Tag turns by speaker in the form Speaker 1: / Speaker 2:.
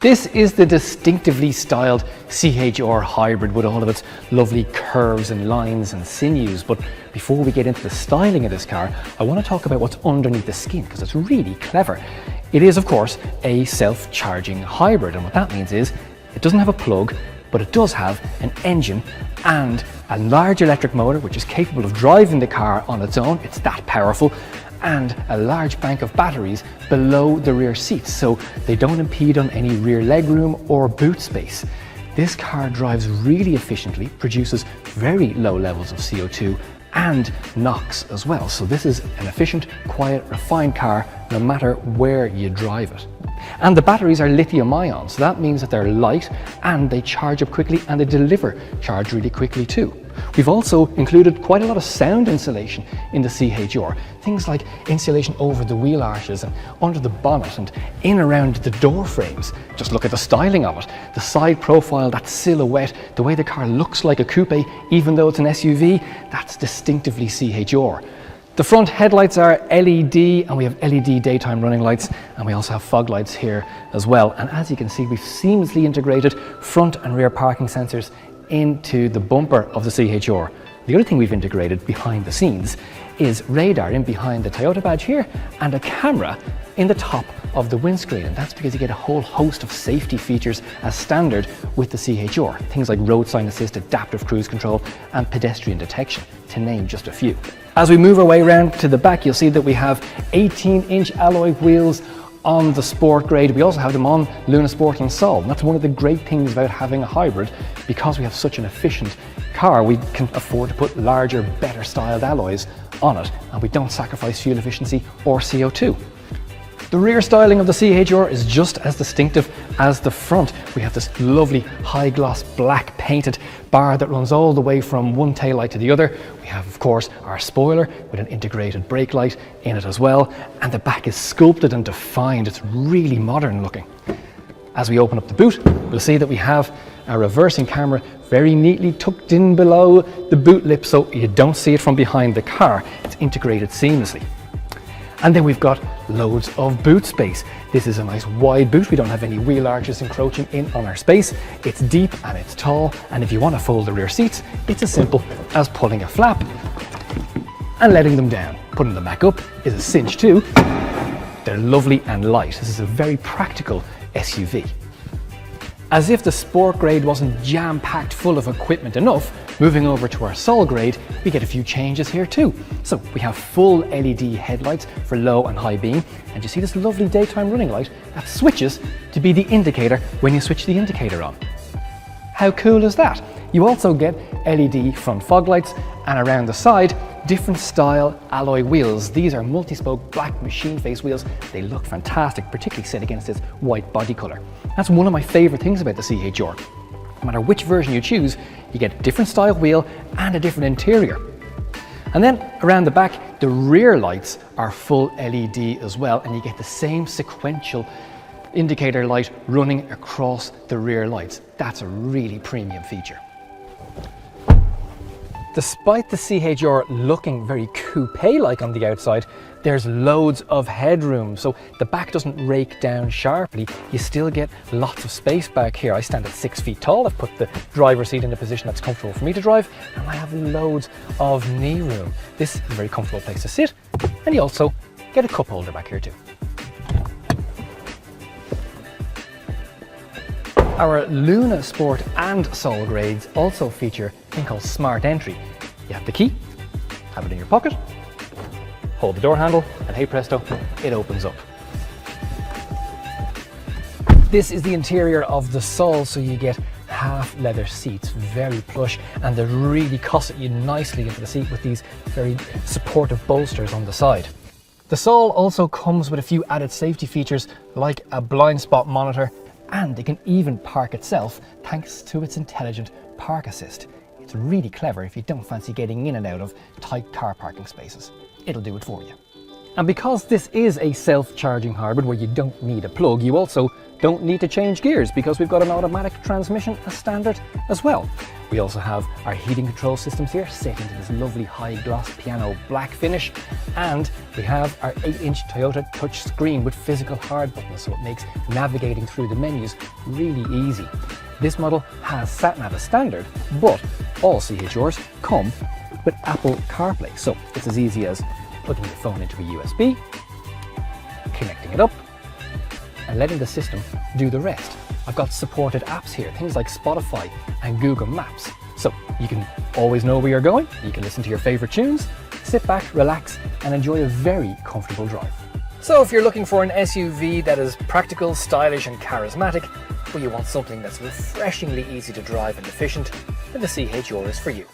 Speaker 1: This is the distinctively styled CHR hybrid with all of its lovely curves and lines and sinews. But before we get into the styling of this car, I want to talk about what's underneath the skin because it's really clever. It is, of course, a self-charging hybrid, and what that means is it doesn't have a plug, but it does have an engine and a large electric motor which is capable of driving the car on its own. It's that powerful. And a large bank of batteries below the rear seats, so they don't impede on any rear legroom or boot space. This car drives really efficiently, produces very low levels of CO2 and NOx as well. So this is an efficient, quiet, refined car no matter where you drive it. And the batteries are lithium-ion, so that means that they're light and they charge up quickly and they deliver charge really quickly too. We've also included quite a lot of sound insulation in the CHR. Things like insulation over the wheel arches and under the bonnet and in around the door frames. Just look at the styling of it. The side profile, that silhouette, the way the car looks like a coupe even though it's an SUV, that's distinctively CHR. The front headlights are LED and we have LED daytime running lights, and we also have fog lights here as well. And as you can see, we've seamlessly integrated front and rear parking sensors into the bumper of the CHR. The other thing we've integrated behind the scenes is radar in behind the Toyota badge here and a camera in the top of the windscreen, and that's because you get a whole host of safety features as standard with the CHR. Things like road sign assist, adaptive cruise control and pedestrian detection, to name just a few. As we move our way around to the back, you'll see that we have 18-inch alloy wheels on the Sport grade. We also have them on Luna Sport and Sol, and that's one of the great things about having a hybrid. Because we have such an efficient car, we can afford to put larger, better styled alloys on it, and we don't sacrifice fuel efficiency or CO2. The rear styling of the CHR is just as distinctive as the front. We have this lovely high gloss black painted bar that runs all the way from one taillight to the other. We have, of course, our spoiler with an integrated brake light in it as well, and the back is sculpted and defined. It's really modern looking. As we open up the boot, we'll see that we have our reversing camera very neatly tucked in below the boot lip so you don't see it from behind the car. It's integrated seamlessly. And then we've got loads of boot space. This is a nice wide boot. We don't have any wheel arches encroaching in on our space. It's deep and it's tall, and if you want to fold the rear seats, it's as simple as pulling a flap and letting them down. Putting them back up is a cinch too. They're lovely and light. This is a very practical SUV. As if the Sport grade wasn't jam-packed full of equipment enough, moving over to our Sol grade, we get a few changes here too. So we have full LED headlights for low and high beam, and you see this lovely daytime running light that switches to be the indicator when you switch the indicator on. How cool is that? You also get LED front fog lights, and around the side, different style alloy wheels. These are multi-spoke black machine face wheels. They look fantastic, particularly set against this white body color. That's one of my favorite things about the CHR. No matter which version you choose, you get a different style wheel and a different interior. And then around the back, the rear lights are full LED as well, and you get the same sequential indicator light running across the rear lights. That's a really premium feature. Despite the CHR looking very coupe-like on the outside, there's loads of headroom, so the back doesn't rake down sharply. You still get lots of space back here. I stand at 6 feet tall. I've put the driver's seat in a position that's comfortable for me to drive, and I have loads of knee room. This is a very comfortable place to sit, and you also get a cup holder back here too. Our Luna Sport and Sol grades also feature a thing called Smart Entry. You have the key, have it in your pocket, hold the door handle, and hey presto, it opens up. This is the interior of the Sol, so you get half leather seats, very plush, and they really cosset you nicely into the seat with these very supportive bolsters on the side. The Sol also comes with a few added safety features like a blind spot monitor, and it can even park itself thanks to its intelligent park assist. It's really clever if you don't fancy getting in and out of tight car parking spaces. It'll do it for you. And because this is a self-charging hybrid where you don't need a plug, you also don't need to change gears because we've got an automatic transmission as standard as well. We also have our heating control systems here set into this lovely high gloss piano black finish, and we have our 8-inch Toyota touch screen with physical hard buttons, so it makes navigating through the menus really easy. This model has sat-nav as standard, but all CHRs come with Apple CarPlay, so it's as easy as plugging your phone into a USB, connecting it up, and letting the system do the rest. I've got supported apps here, things like Spotify and Google Maps. So you can always know where you're going, you can listen to your favorite tunes, sit back, relax, and enjoy a very comfortable drive. So if you're looking for an SUV that is practical, stylish, and charismatic, but you want something that's refreshingly easy to drive and efficient, then the CHR is for you.